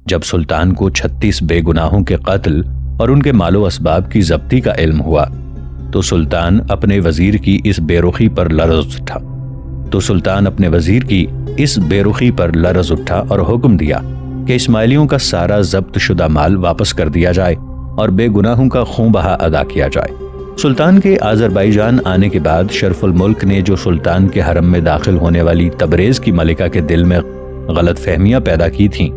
جب سلطان کو 36 بے گناہوں کے قتل اور ان کے مال و اسباب کی ضبطی کا علم ہوا تو سلطان اپنے وزیر کی اس بے رخی پر لرز اٹھا اور حکم دیا کہ اسماعیلیوں کا سارا ضبط شدہ مال واپس کر دیا جائے اور بے گناہوں کا خون بہا ادا کیا جائے۔ سلطان کے آذربائیجان آنے کے بعد شرف الملک نے جو سلطان کے حرم میں داخل ہونے والی تبریز کی ملکہ کے دل میں غلط فہمیاں پیدا کی تھیں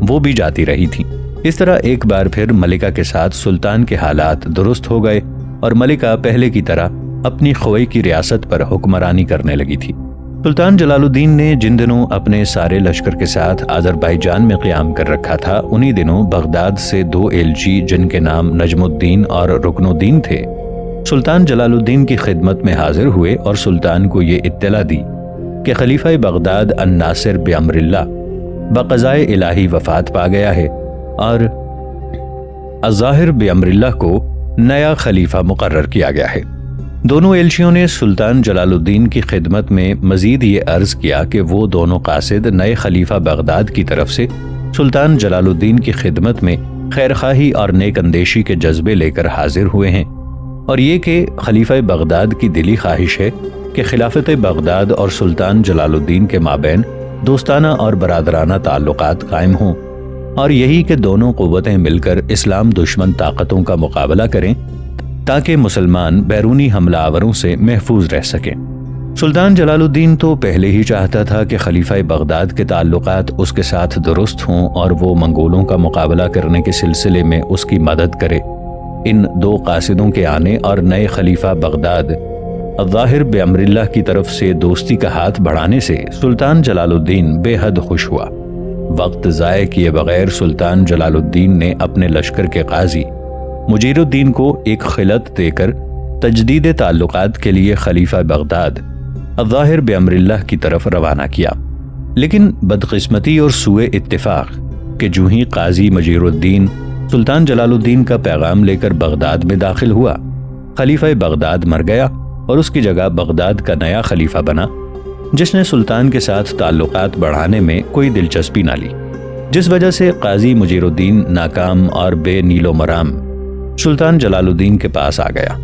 وہ بھی جاتی رہی تھیں۔ اس طرح ایک بار پھر ملکہ کے ساتھ سلطان کے حالات درست ہو گئے اور ملکہ پہلے کی طرح اپنی خوئی کی ریاست پر حکمرانی کرنے لگی تھی۔ سلطان جلال الدین نے جن دنوں اپنے سارے لشکر کے ساتھ آذربائیجان میں قیام کر رکھا تھا انہی دنوں بغداد سے 2 ایلچی جن کے نام نجم الدین اور رکن الدین تھے سلطان جلال الدین کی خدمت میں حاضر ہوئے اور سلطان کو یہ اطلاع دی کہ خلیفہ بغداد الناصر بامر اللہ بقضائے الہی وفات پا گیا ہے اور الظاہر بامر اللہ کو نیا خلیفہ مقرر کیا گیا ہے۔ دونوں ایلچیوں نے سلطان جلال الدین کی خدمت میں مزید یہ عرض کیا کہ وہ دونوں قاصد نئے خلیفہ بغداد کی طرف سے سلطان جلال الدین کی خدمت میں خیرخواہی اور نیک اندیشی کے جذبے لے کر حاضر ہوئے ہیں، اور یہ کہ خلیفہ بغداد کی دلی خواہش ہے کہ خلافت بغداد اور سلطان جلال الدین کے مابین دوستانہ اور برادرانہ تعلقات قائم ہوں، اور یہی کہ دونوں قوتیں مل کر اسلام دشمن طاقتوں کا مقابلہ کریں تاکہ مسلمان بیرونی حملہ آوروں سے محفوظ رہ سکیں۔ سلطان جلال الدین تو پہلے ہی چاہتا تھا کہ خلیفہ بغداد کے تعلقات اس کے ساتھ درست ہوں اور وہ منگولوں کا مقابلہ کرنے کے سلسلے میں اس کی مدد کرے۔ ان 2 قاصدوں کے آنے اور نئے خلیفہ بغداد الظاہر بامر اللہ کی طرف سے دوستی کا ہاتھ بڑھانے سے سلطان جلال الدین بے حد خوش ہوا۔ وقت ضائع کیے بغیر سلطان جلال الدین نے اپنے لشکر کے قاضی مجیر الدین کو ایک خلعت دے کر تجدید تعلقات کے لیے خلیفہ بغداد الظاہر بامر اللہ کی طرف روانہ کیا، لیکن بدقسمتی اور سوء اتفاق کہ جو ہی قاضی مجیر الدین سلطان جلال الدین کا پیغام لے کر بغداد میں داخل ہوا، خلیفہ بغداد مر گیا اور اس کی جگہ بغداد کا نیا خلیفہ بنا جس نے سلطان کے ساتھ تعلقات بڑھانے میں کوئی دلچسپی نہ لی، جس وجہ سے قاضی مجیر الدین ناکام اور بے نیل و مرام سلطان جلال الدین کے پاس آ گیا۔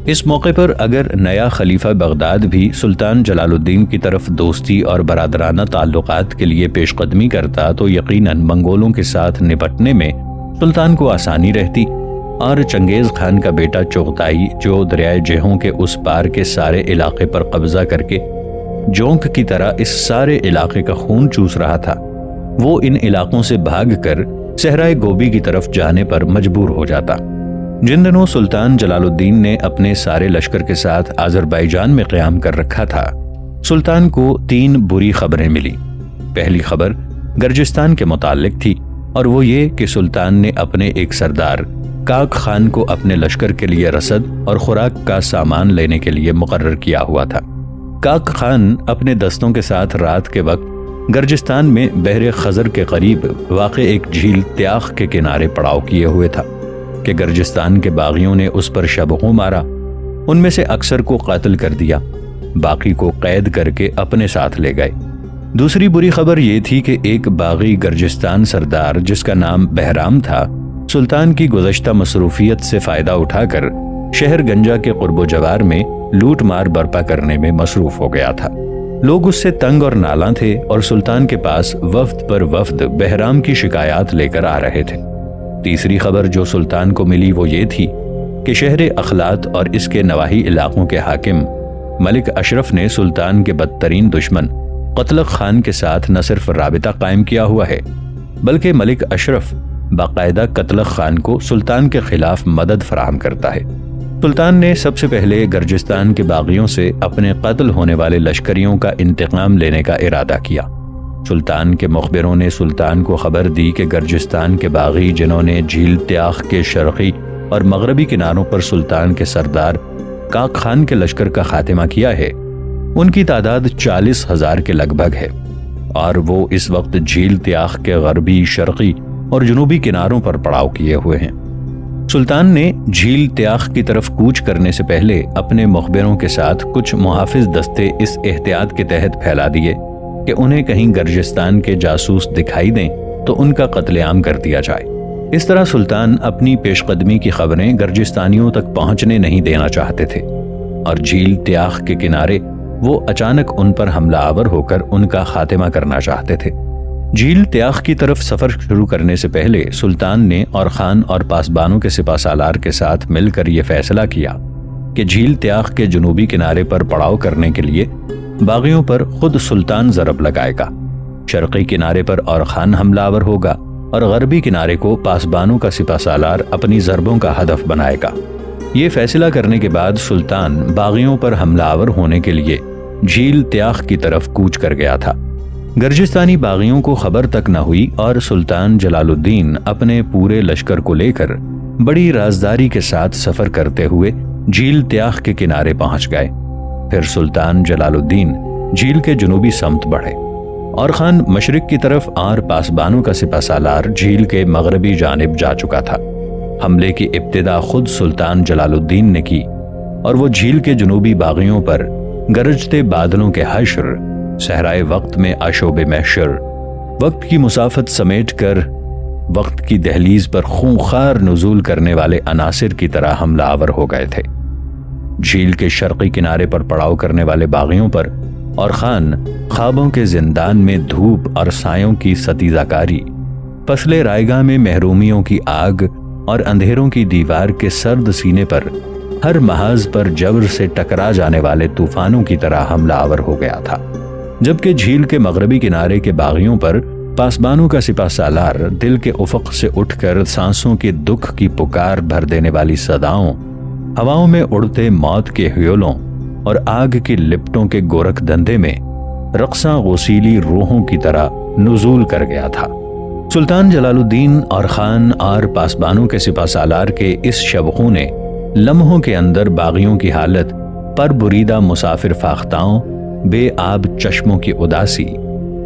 اس موقع پر اگر نیا خلیفہ بغداد بھی سلطان جلال الدین کی طرف دوستی اور برادرانہ تعلقات کے لیے پیش قدمی کرتا تو یقیناً منگولوں کے ساتھ نپٹنے میں سلطان کو آسانی رہتی، اور چنگیز خان کا بیٹا چغتائی جو دریائے جہوں کے اس پار کے سارے علاقے پر قبضہ کر کے جونک کی طرح اس سارے علاقے کا خون چوس رہا تھا، وہ ان علاقوں سے بھاگ کر صحرائے گوبی کی طرف جانے پر مجبور ہو جاتا۔ جن دنوں سلطان جلال الدین نے اپنے سارے لشکر کے ساتھ آذربائیجان میں قیام کر رکھا تھا، سلطان کو 3 بری خبریں ملی۔ پہلی خبر گرجستان کے متعلق تھی، اور وہ یہ کہ سلطان نے اپنے ایک سردار کاک خان کو اپنے لشکر کے لیے رسد اور خوراک کا سامان لینے کے لیے مقرر کیا ہوا تھا۔ کاک خان اپنے دستوں کے ساتھ رات کے وقت گرجستان میں بحر خزر کے قریب واقع ایک جھیل تیاخ کے کنارے پڑاؤ کیے ہوئے تھا کہ گرجستان کے باغیوں نے اس پر شبغوں مارا، ان میں سے اکثر کو قتل کر دیا، باقی کو قید کر کے اپنے ساتھ لے گئے۔ دوسری بری خبر یہ تھی کہ ایک باغی گرجستان سردار جس کا نام بہرام تھا، سلطان کی گزشتہ مصروفیت سے فائدہ اٹھا کر شہر گنجا کے قرب و جوار میں لوٹ مار برپا کرنے میں مصروف ہو گیا تھا۔ لوگ اس سے تنگ اور نالاں تھے اور سلطان کے پاس وفد پر وفد بہرام کی شکایات لے کر آ رہے تھے۔ تیسری خبر جو سلطان کو ملی وہ یہ تھی کہ شہر اخلات اور اس کے نواحی علاقوں کے حاکم ملک اشرف نے سلطان کے بدترین دشمن قتلغ خان کے ساتھ نہ صرف رابطہ قائم کیا ہوا ہے بلکہ ملک اشرف باقاعدہ قتلغ خان کو سلطان کے خلاف مدد فراہم کرتا ہے۔ سلطان نے سب سے پہلے گرجستان کے باغیوں سے اپنے قتل ہونے والے لشکریوں کا انتقام لینے کا ارادہ کیا۔ سلطان کے مخبروں نے سلطان کو خبر دی کہ گرجستان کے باغی جنہوں نے جھیل تیاخ کے شرقی اور مغربی کناروں پر سلطان کے سردار کاک خان کے لشکر کا خاتمہ کیا ہے، ان کی تعداد 40,000 کے لگ بھگ ہے، اور وہ اس وقت جھیل تیاخ کے غربی، شرقی اور جنوبی کناروں پر پڑاؤ کیے ہوئے ہیں۔ سلطان نے جھیل تیاخ کی طرف کوچ کرنے سے پہلے اپنے مخبروں کے ساتھ کچھ محافظ دستے اس احتیاط کے تحت پھیلا دیے کہ انہیں کہیں گرجستان کے جاسوس دکھائی دیں تو ان کا قتل عام کر دیا جائے۔ اس طرح سلطان اپنی پیش قدمی کی خبریں گرجستانیوں تک پہنچنے نہیں دینا چاہتے تھے، اور جھیل تیاخ کے کنارے وہ اچانک ان پر حملہ آور ہو کر ان کا خاتمہ کرنا چاہتے تھے۔ جھیل تیاخ کی طرف سفر شروع کرنے سے پہلے سلطان نے اور خان اور پاسبانوں کے سپہ سالار کے ساتھ مل کر یہ فیصلہ کیا کہ جھیل تیاخ کے جنوبی کنارے پر پڑاؤ کرنے کے لیے باغیوں پر خود سلطان ضرب لگائے گا، شرقی کنارے پر اور خان حملہ آور ہوگا اور غربی کنارے کو پاسبانوں کا سپہ سالار اپنی ضربوں کا ہدف بنائے گا۔ یہ فیصلہ کرنے کے بعد سلطان باغیوں پر حملہ آور ہونے کے لیے جھیل تیاخ کی طرف کوچ کر گیا تھا۔ گرجستانی باغیوں کو خبر تک نہ ہوئی اور سلطان جلال الدین اپنے پورے لشکر کو لے کر بڑی رازداری کے ساتھ سفر کرتے ہوئے جھیل تیاخ کے کنارے پہنچ گئے۔ پھر سلطان جلال الدین جھیل کے جنوبی سمت بڑھے اور خان مشرق کی طرف اور پاسبانوں کا سپہ سالار جھیل کے مغربی جانب جا چکا تھا۔ حملے کی ابتدا خود سلطان جلال الدین نے کی اور وہ جھیل کے جنوبی باغیوں پر گرجتے بادلوں کے حشر، صحرائے وقت میں آشوب محشر، وقت کی مسافت سمیٹ کر وقت کی دہلیز پر خونخوار نزول کرنے والے عناصر کی طرح حملہ آور ہو گئے تھے۔ جھیل کے شرقی کنارے پر پڑاؤ کرنے والے باغیوں پر اور خان خوابوں کے زندان میں دھوپ اور سایوں کی ستیزہ کاری، پسلے رائگاہ میں محرومیوں کی آگ اور اندھیروں کی دیوار کے سرد سینے پر ہر محاذ پر جبر سے ٹکرا جانے والے طوفانوں کی طرح حملہ آور ہو گیا تھا، جبکہ جھیل کے مغربی کنارے کے باغیوں پر پاسبانوں کا سپہ سالار دل کے افق سے اٹھ کر سانسوں کے دکھ کی پکار بھر دینے والی صداؤں، ہواؤں میں اڑتے موت کے ہیولوں اور آگ کی لپٹوں کے گورکھ دندے میں رقصاں غسیلی روحوں کی طرح نزول کر گیا تھا۔ سلطان جلال الدین اور خان اور پاسبانوں کے سپہ سالار کے اس شبخوں نے لمحوں کے اندر باغیوں کی حالت پر بریدہ مسافر فاختاؤں، بے آب چشموں کی اداسی،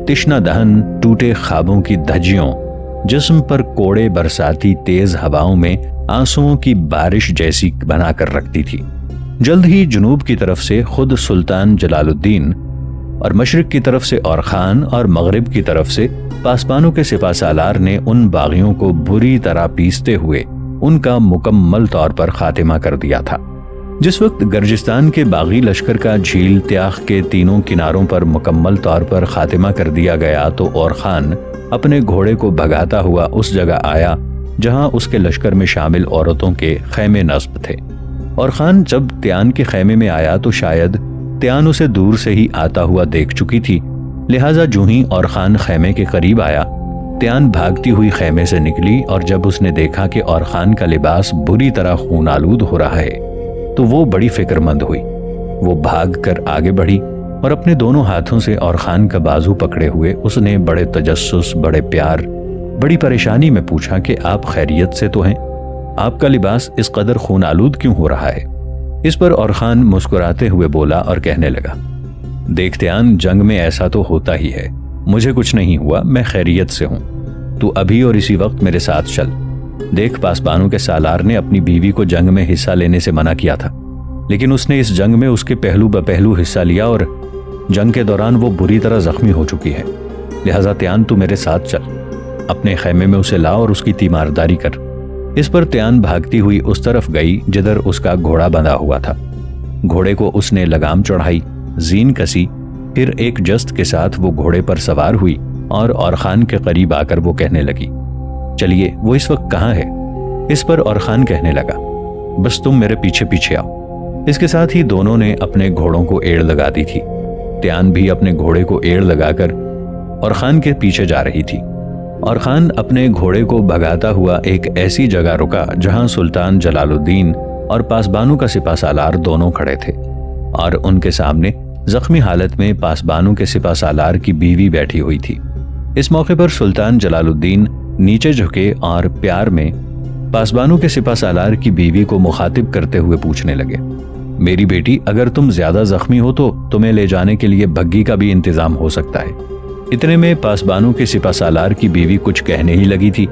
تشنہ دہن ٹوٹے خوابوں کی دھجیوں، جسم پر کوڑے برساتی تیز ہواؤں میں آنسوؤں کی بارش جیسی بنا کر رکھتی تھی۔ جلد ہی جنوب کی طرف سے خود سلطان جلال الدین اور مشرق کی طرف سے اور خان اور مغرب کی طرف سے پاسبانوں کے سپہ سالار نے ان باغیوں کو بری طرح پیستے ہوئے ان کا مکمل طور پر خاتمہ کر دیا تھا۔ جس وقت گرجستان کے باغی لشکر کا جھیل تیاخ کے تینوں کناروں پر مکمل طور پر خاتمہ کر دیا گیا تو اور خان اپنے گھوڑے کو بھگاتا ہوا اس جگہ آیا جہاں اس کے لشکر میں شامل عورتوں کے خیمے نصب تھے۔ اور خان جب تیان کے خیمے میں آیا تو شاید تیان اسے دور سے ہی آتا ہوا دیکھ چکی تھی، لہٰذا جو ہی اور خان خیمے کے قریب آیا، تیان بھاگتی ہوئی خیمے سے نکلی اور جب اس نے دیکھا کہ اور خان کا لباس بری طرح خون آلود ہو رہا ہے تو وہ بڑی فکر مند ہوئی۔ وہ بھاگ کر آگے بڑھی اور اپنے دونوں ہاتھوں سے اور خان کا بازو پکڑے ہوئے اس نے بڑے تجسس، بڑے پیار، بڑی پریشانی میں پوچھا کہ آپ خیریت سے تو ہیں؟ آپ کا لباس اس قدر خون آلود کیوں ہو رہا ہے؟ اس پر اور خان مسکراتے ہوئے بولا اور کہنے لگا، دیکھ تیان، جنگ میں ایسا تو ہوتا ہی ہے، مجھے کچھ نہیں ہوا، میں خیریت سے ہوں، تو ابھی اور اسی وقت میرے ساتھ چل۔ دیکھ، پاسبانوں کے سالار نے اپنی بیوی کو جنگ میں حصہ لینے سے منع کیا تھا، لیکن اس نے اس جنگ میں اس کے پہلو بپہلو حصہ لیا اور جنگ کے دوران وہ بری طرح زخمی ہو چکی ہے، لہٰذا تیان تو میرے ساتھ چل، اپنے خیمے میں اسے لا اور اس کی تیمارداری کر۔ اس پر تیان بھاگتی ہوئی اس طرف گئی جدھر اس کا گھوڑا بندھا ہوا تھا۔ گھوڑے کو اس نے لگام چڑھائی، زین کسی، پھر ایک جست کے ساتھ وہ گھوڑے پر سوار ہوئی اور خان کے قریب آ کر وہ کہنے لگی، چلیے، وہ اس وقت کہاں ہے؟ اس پر اور خان کہنے لگا، بس تم میرے پیچھے پیچھے آؤ۔ اس کے ساتھ ہی دونوں نے اپنے گھوڑوں کو ایڑ لگا دی تھی۔ تیان بھی اپنے گھوڑے کو ایڑ لگا کر اور خان کے پیچھے جا رہی تھی، اور خان اپنے گھوڑے کو بھگاتا ہوا ایک ایسی جگہ رکا جہاں سلطان جلال الدین اور پاسبانوں کا سپہ سالار دونوں کھڑے تھے، اور ان کے سامنے زخمی حالت میں پاسبانوں کے سپہ سالار کی بیوی بیٹھی ہوئی تھی۔ اس موقع پر سلطان جلال الدین نیچے جھکے اور پیار میں پاسبانوں کے سپہ سالار کی بیوی کو مخاطب کرتے ہوئے پوچھنے لگے، میری بیٹی، اگر تم زیادہ زخمی ہو تو تمہیں لے جانے کے لیے بگھی کا بھی انتظام ہو سکتا ہے۔ اتنے میں پاسبانوں کے سپہ سالار کی بیوی کچھ کہنے ہی لگی تھی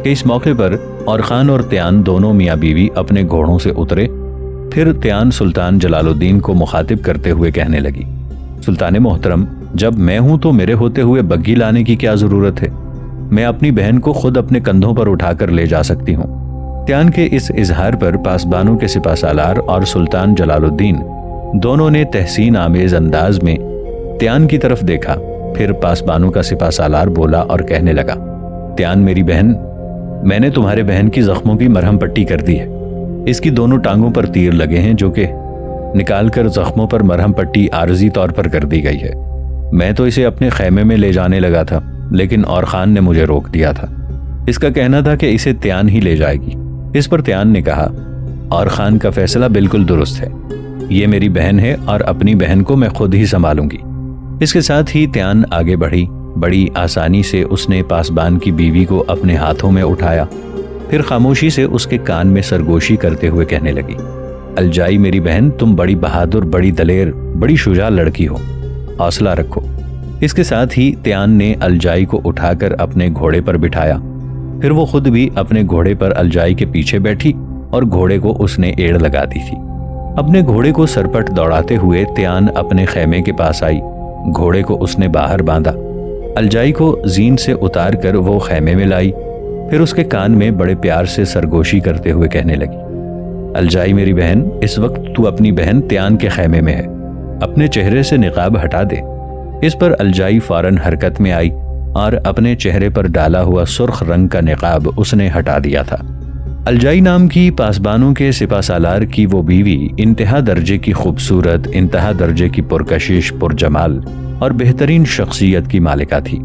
کہ اس موقع پر اور خان اور تیان دونوں میاں بیوی اپنے گھوڑوں سے اترے۔ پھر تیان سلطان جلال الدین کو مخاطب کرتے ہوئے کہنے لگی، سلطان محترم، جب میں ہوں تو میرے ہوتے ہوئے بگھی لانے کی کیا ضرورت ہے؟ میں اپنی بہن کو خود اپنے کندھوں پر اٹھا کر لے جا سکتی ہوں۔ تیان کے اس اظہار پر پاسبانوں کے سپہ سالار اور سلطان جلال الدین دونوں نے تحسین آمیز انداز میں تیان کی طرف دیکھا۔ پھر پاسبانوں کا سپہ سالار بولا اور کہنے لگا، تیان میری بہن، میں نے تمہارے بہن کی زخموں کی مرہم پٹی کر دی ہے۔ اس کی دونوں ٹانگوں پر تیر لگے ہیں جو کہ نکال کر زخموں پر مرہم پٹی عارضی طور پر کر دی گئی ہے۔ میں تو اسے اپنے خیمے میں لے جانے لگا تھا، لیکن اور خان نے مجھے روک دیا تھا۔ اس کا کہنا تھا کہ اسے تیان ہی لے جائے گی۔ اس پر تیان نے کہا، اور خان کا فیصلہ بالکل درست ہے، یہ میری بہن ہے اور اپنی بہن کو میں خود ہی سنبھالوں گی۔ اس کے ساتھ ہی تیان آگے بڑھی۔ بڑی آسانی سے اس نے پاسبان کی بیوی کو اپنے ہاتھوں میں اٹھایا، پھر خاموشی سے اس کے کان میں سرگوشی کرتے ہوئے کہنے لگی، الجائی میری بہن، تم بڑی بہادر، بڑی دلیر، بڑی شجاع لڑکی ہو، حوصلہ رکھو۔ اس کے ساتھ ہی تیان نے الجائی کو اٹھا کر اپنے گھوڑے پر بٹھایا، پھر وہ خود بھی اپنے گھوڑے پر الجائی کے پیچھے بیٹھی اور گھوڑے کو اس نے ایڑ لگا دی تھی۔ اپنے گھوڑے کو سرپٹ دوڑاتے ہوئے تیان اپنے خیمے کے پاس آئی۔ گھوڑے کو اس نے باہر باندھا، الجائی کو زین سے اتار کر وہ خیمے میں لائی، پھر اس کے کان میں بڑے پیار سے سرگوشی کرتے ہوئے کہنے لگی، الجائی میری بہن، اس وقت تو اپنی بہن تیان کے خیمے میں ہے، اپنے چہرے سے نقاب ہٹا دے۔ اس پر الجائی فوراً حرکت میں آئی اور اپنے چہرے پر ڈالا ہوا سرخ رنگ کا نقاب اس نے ہٹا دیا تھا۔ الجائی نام کی پاسبانوں کے سپہ سالار کی وہ بیوی انتہا درجے کی خوبصورت، انتہا درجے کی پرکشش، پرجمال اور بہترین شخصیت کی مالکہ تھی۔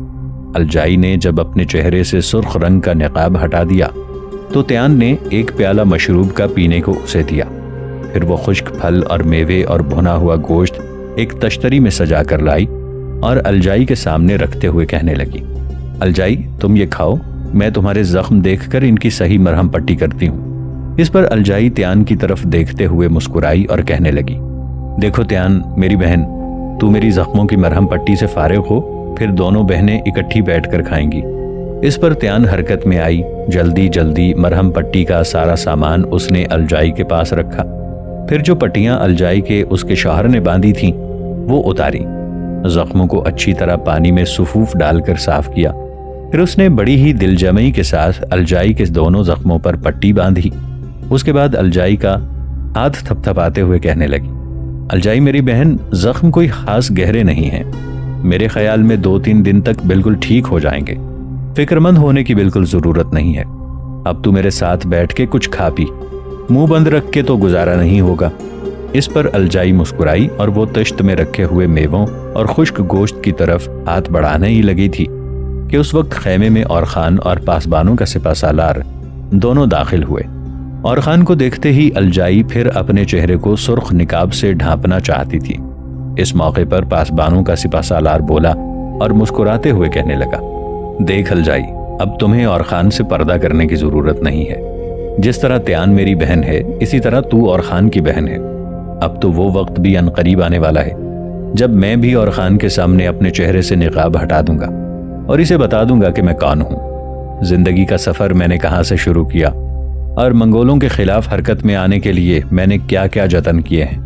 الجائی نے جب اپنے چہرے سے سرخ رنگ کا نقاب ہٹا دیا تو تیان نے ایک پیالہ مشروب کا پینے کو اسے دیا، پھر وہ خشک پھل اور میوے اور بھنا ہوا گوشت ایک تشتری میں سجا کر لائی اور الجائی کے سامنے رکھتے ہوئے کہنے لگی، الجائی تم یہ کھاؤ، میں تمہارے زخم دیکھ کر ان کی صحیح مرہم پٹی کرتی ہوں۔ اس پر الجائی تیان کی طرف دیکھتے ہوئے مسکرائی اور کہنے لگی، دیکھو تیان میری بہن، تو میری زخموں کی مرہم پٹی سے فارغ ہو، پھر دونوں بہنیں اکٹھی بیٹھ کر کھائیں گی۔ اس پر تیان حرکت میں آئی۔ جلدی جلدی مرہم پٹی کا سارا سامان اس نے الجائی کے پاس رکھا، پھر جو پٹیاں الجائی کے اس کے شوہر نے باندھی تھیں وہ اتاری، زخموں کو اچھی طرح پانی میں سفوف ڈال کر صاف کیا، پھر اس نے بڑی ہی دل جمعی کے ساتھ الجائی کے دونوں زخموں پر پٹی باندھی۔ اس کے بعد الجائی کا ہاتھ تھپ تھپاتے ہوئے کہنے لگی، الجائی میری بہن، زخم کوئی خاص گہرے نہیں ہیں، میرے خیال میں 2-3 دن تک بالکل ٹھیک ہو جائیں گے، فکر مند ہونے کی بالکل ضرورت نہیں ہے۔ اب تو میرے ساتھ بیٹھ کے کچھ کھا پی، منہ بند رکھ کے تو گزارا نہیں ہوگا۔ اس پر الجائی مسکرائی اور وہ تشت میں رکھے ہوئے میووں اور خشک گوشت کی طرف ہاتھ بڑھانے ہی لگی تھی کہ اس وقت خیمے میں اور خان اور پاسبانوں کا سپہ سالار دونوں داخل ہوئے۔ اور خان کو دیکھتے ہی الجائی پھر اپنے چہرے کو سرخ نقاب سے ڈھانپنا چاہتی تھی۔ اس موقع پر پاسبانوں کا سپہ سالار بولا اور مسکراتے ہوئے کہنے لگا، دیکھ الجائی، اب تمہیں اور خان سے پردہ کرنے کی ضرورت نہیں ہے۔ جس طرح تیان میری بہن ہے، اسی طرح تو اور خان کی بہن ہے۔ اب تو وہ وقت بھی ان قریب آنے والا ہے جب میں بھی اور خان کے سامنے اپنے چہرے سے نقاب ہٹا دوں گا اور اسے بتا دوں گا کہ میں کون ہوں، زندگی کا سفر میں نے کہاں سے شروع کیا اور منگولوں کے خلاف حرکت میں آنے کے لیے میں نے کیا کیا جتن کیے ہیں۔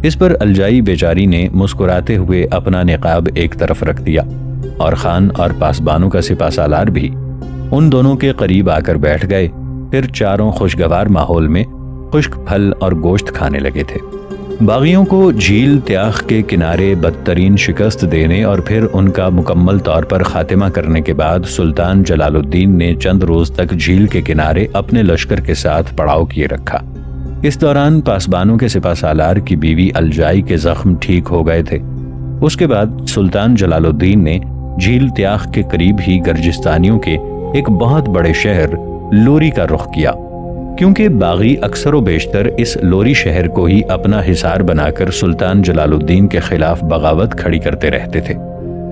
اس پر الجائی بیچاری نے مسکراتے ہوئے اپنا نقاب ایک طرف رکھ دیا اور خان اور پاسبانوں کا سپہ سالار بھی ان دونوں کے قریب آ کر بیٹھ گئے۔ پھر چاروں خوشگوار ماحول میں خشک پھل اور گوشت کھانے لگے تھے۔ باغیوں کو جھیل تیاخ کے کنارے بدترین شکست دینے اور پھر ان کا مکمل طور پر خاتمہ کرنے کے بعد سلطان جلال الدین نے چند روز تک جھیل کے کنارے اپنے لشکر کے ساتھ پڑاؤ کیے رکھا۔ اس دوران پاسبانوں کے سپہ سالار کی بیوی الجائی کے زخم ٹھیک ہو گئے تھے۔ اس کے بعد سلطان جلال الدین نے جھیل تیاخ کے قریب ہی گرجستانیوں کے ایک بہت بڑے شہر لوری کا رخ کیا، کیونکہ باغی اکثر و بیشتر اس لوری شہر کو ہی اپنا حصار بنا کر سلطان جلال الدین کے خلاف بغاوت کھڑی کرتے رہتے تھے۔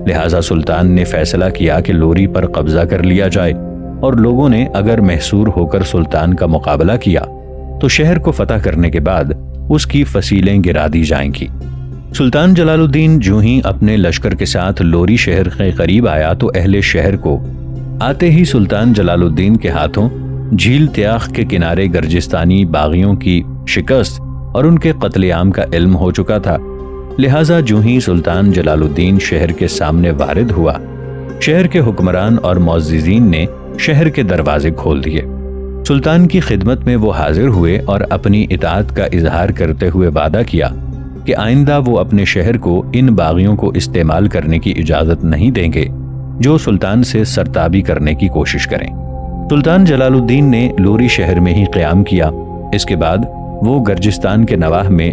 لہٰذا سلطان نے فیصلہ کیا کہ لوری پر قبضہ کر لیا جائے، اور لوگوں نے اگر محصور ہو کر سلطان کا مقابلہ کیا تو شہر کو فتح کرنے کے بعد اس کی فصیلیں گرا دی جائیں گی۔ سلطان جلال الدین جو ہی اپنے لشکر کے ساتھ لوری شہر کے قریب آیا تو اہل شہر کو آتے ہی سلطان جلال الدین کے ہاتھوں جھیل تیاخ کے کنارے گرجستانی باغیوں کی شکست اور ان کے قتل عام کا علم ہو چکا تھا۔ لہٰذا جو ہی سلطان جلال الدین شہر کے سامنے وارد ہوا شہر کے حکمران اور معززین نے شہر کے دروازے کھول دیے۔ سلطان کی خدمت میں وہ حاضر ہوئے اور اپنی اطاعت کا اظہار کرتے ہوئے وعدہ کیا کہ آئندہ وہ اپنے شہر کو ان باغیوں کو استعمال کرنے کی اجازت نہیں دیں گے جو سلطان سے سرتابی کرنے کی کوشش کریں۔ سلطان جلال الدین نے لوری شہر میں ہی قیام کیا۔ اس کے بعد وہ گرجستان کے نواح میں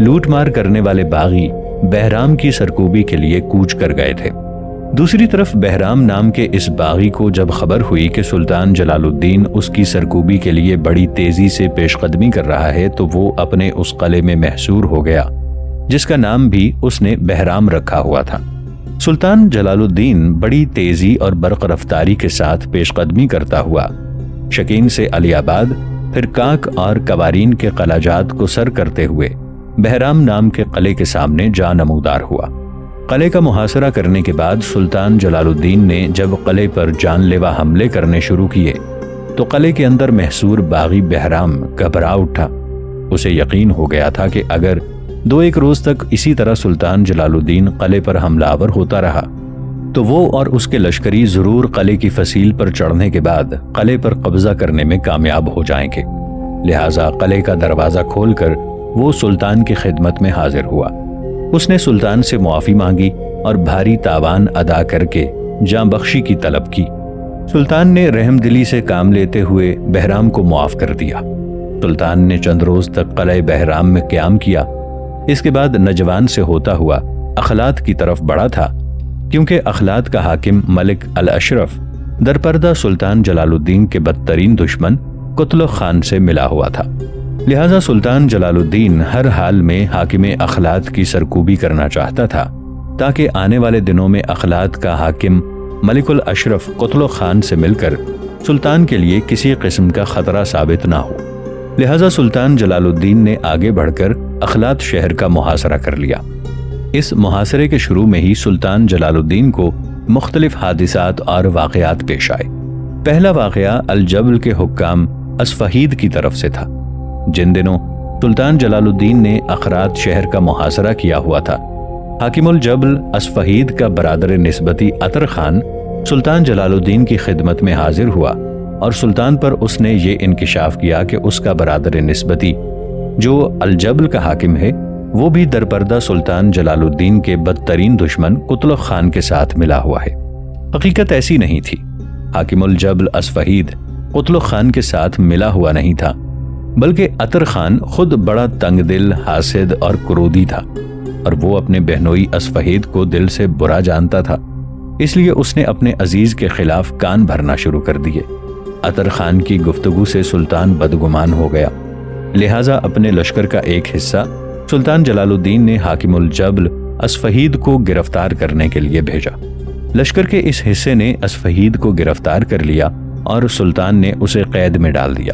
لوٹ مار کرنے والے باغی بہرام کی سرکوبی کے لیے کوچ کر گئے تھے۔ دوسری طرف بہرام نام کے اس باغی کو جب خبر ہوئی کہ سلطان جلال الدین اس کی سرکوبی کے لیے بڑی تیزی سے پیش قدمی کر رہا ہے تو وہ اپنے اس قلعے میں محصور ہو گیا جس کا نام بھی اس نے بہرام رکھا ہوا تھا۔ سلطان جلال الدین بڑی تیزی اور برق رفتاری کے ساتھ پیش قدمی کرتا ہوا شکین سے علی آباد، پھر کاک اور کوارین کے قلعہ جات کو سر کرتے ہوئے بہرام نام کے قلعے کے سامنے جا نمودار ہوا۔ قلعے کا محاصرہ کرنے کے بعد سلطان جلال الدین نے جب قلعے پر جان لیوا حملے کرنے شروع کیے تو قلعے کے اندر محصور باغی بہرام گھبرا اٹھا۔ اسے یقین ہو گیا تھا کہ اگر 2-1 روز تک اسی طرح سلطان جلال الدین قلعے پر حملہ آور ہوتا رہا تو وہ اور اس کے لشکری ضرور قلعے کی فصیل پر چڑھنے کے بعد قلعے پر قبضہ کرنے میں کامیاب ہو جائیں گے۔ لہٰذا قلعے کا دروازہ کھول کر وہ سلطان کی خدمت میں حاضر ہوا۔ اس نے سلطان سے معافی مانگی اور بھاری تاوان ادا کر کے جاں بخشی کی طلب کی۔ سلطان نے رحم دلی سے کام لیتے ہوئے بہرام کو معاف کر دیا۔ سلطان نے چند روز تک قلعہ بہرام میں قیام کیا۔ اس کے بعد نجوان سے ہوتا ہوا اخلاط کی طرف بڑھا تھا، کیونکہ اخلاط کا حاکم ملک الاشرف درپردہ سلطان جلال الدین کے بدترین دشمن قتلغ خان سے ملا ہوا تھا۔ لہٰذا سلطان جلال الدین ہر حال میں حاکم اخلاط کی سرکوبی کرنا چاہتا تھا تاکہ آنے والے دنوں میں اخلاط کا حاکم ملک الاشرف قتلغ خان سے مل کر سلطان کے لیے کسی قسم کا خطرہ ثابت نہ ہو۔ لہٰذا سلطان جلال الدین نے آگے بڑھ کر اخلاط شہر کا محاصرہ کر لیا۔ اس محاصرے کے شروع میں ہی سلطان جلال الدین کو مختلف حادثات اور واقعات پیش آئے۔ پہلا واقعہ الجبل کے حکام اصفہید کی طرف سے تھا۔ جن دنوں سلطان جلال الدین نے اخراط شہر کا محاصرہ کیا ہوا تھا، حاکم الجبل اصفہید کا برادر نسبتی عطر خان سلطان جلال الدین کی خدمت میں حاضر ہوا اور سلطان پر اس نے یہ انکشاف کیا کہ اس کا برادر نسبتی جو الجبل کا حاکم ہے وہ بھی درپردہ سلطان جلال الدین کے بدترین دشمن قتلغ خان کے ساتھ ملا ہوا ہے۔ حقیقت ایسی نہیں تھی۔ حاکم الجبل اصفہید قتلغ خان کے ساتھ ملا ہوا نہیں تھا، بلکہ عطر خان خود بڑا تنگ دل، حاسد اور کرودی تھا، اور وہ اپنے بہنوئی اصفہید کو دل سے برا جانتا تھا۔ اس لیے اس نے اپنے عزیز کے خلاف کان بھرنا شروع کر دیے۔ عطر خان کی گفتگو سے سلطان بدگمان ہو گیا، لہٰذا اپنے لشکر کا ایک حصہ سلطان جلال الدین نے حاکم الجبل اصفہید کو گرفتار کرنے کے لیے بھیجا۔ لشکر کے اس حصے نے اصفہید کو گرفتار کر لیا اور سلطان نے اسے قید میں ڈال دیا۔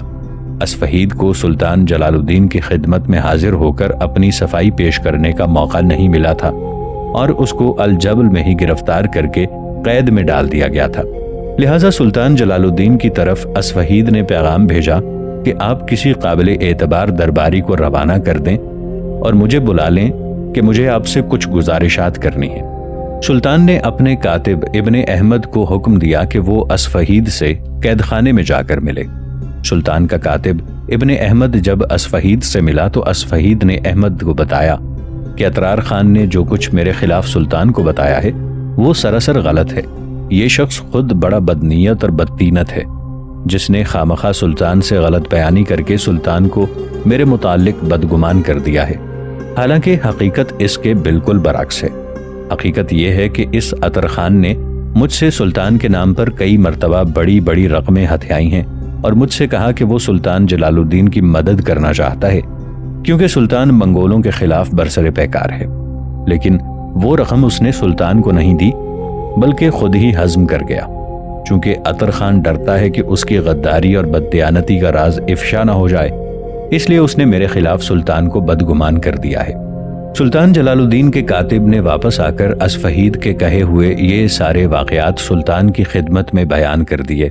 اصفہید کو سلطان جلال الدین کی خدمت میں حاضر ہو کر اپنی صفائی پیش کرنے کا موقع نہیں ملا تھا اور اس کو الجبل میں ہی گرفتار کر کے قید میں ڈال دیا گیا تھا۔ لہٰذا سلطان جلال الدین کی طرف اصفہید نے پیغام بھیجا کہ آپ کسی قابل اعتبار درباری کو روانہ کر دیں اور مجھے بلا لیں کہ مجھے آپ سے کچھ گزارشات کرنی ہے۔ سلطان نے اپنے کاتب ابن احمد کو حکم دیا کہ وہ اصفہید سے قید خانے میں جا کر ملے۔ سلطان کا کاتب ابن احمد جب اصفہید سے ملا تو اصفہید نے احمد کو بتایا کہ اطرار خان نے جو کچھ میرے خلاف سلطان کو بتایا ہے وہ سراسر غلط ہے۔ یہ شخص خود بڑا بدنیت اور بدتینت ہے، جس نے خامخواہ سلطان سے غلط بیانی کر کے سلطان کو میرے متعلق بدگمان کر دیا ہے، حالانکہ حقیقت اس کے بالکل برعکس ہے۔ حقیقت یہ ہے کہ اس عطر خان نے مجھ سے سلطان کے نام پر کئی مرتبہ بڑی بڑی رقمیں ہتھیائی ہیں اور مجھ سے کہا کہ وہ سلطان جلال الدین کی مدد کرنا چاہتا ہے کیونکہ سلطان منگولوں کے خلاف برسر پیکار ہے، لیکن وہ رقم اس نے سلطان کو نہیں دی بلکہ خود ہی ہضم کر گیا۔ چونکہ عطر خان ڈرتا ہے کہ اس کی غداری اور بددیانتی کا راز افشا نہ ہو جائے، اس لیے اس نے میرے خلاف سلطان کو بدگمان کر دیا ہے۔ سلطان جلال الدین کے کاتب نے واپس آ کر اصفہید کے کہے ہوئے یہ سارے واقعات سلطان کی خدمت میں بیان کر دیے۔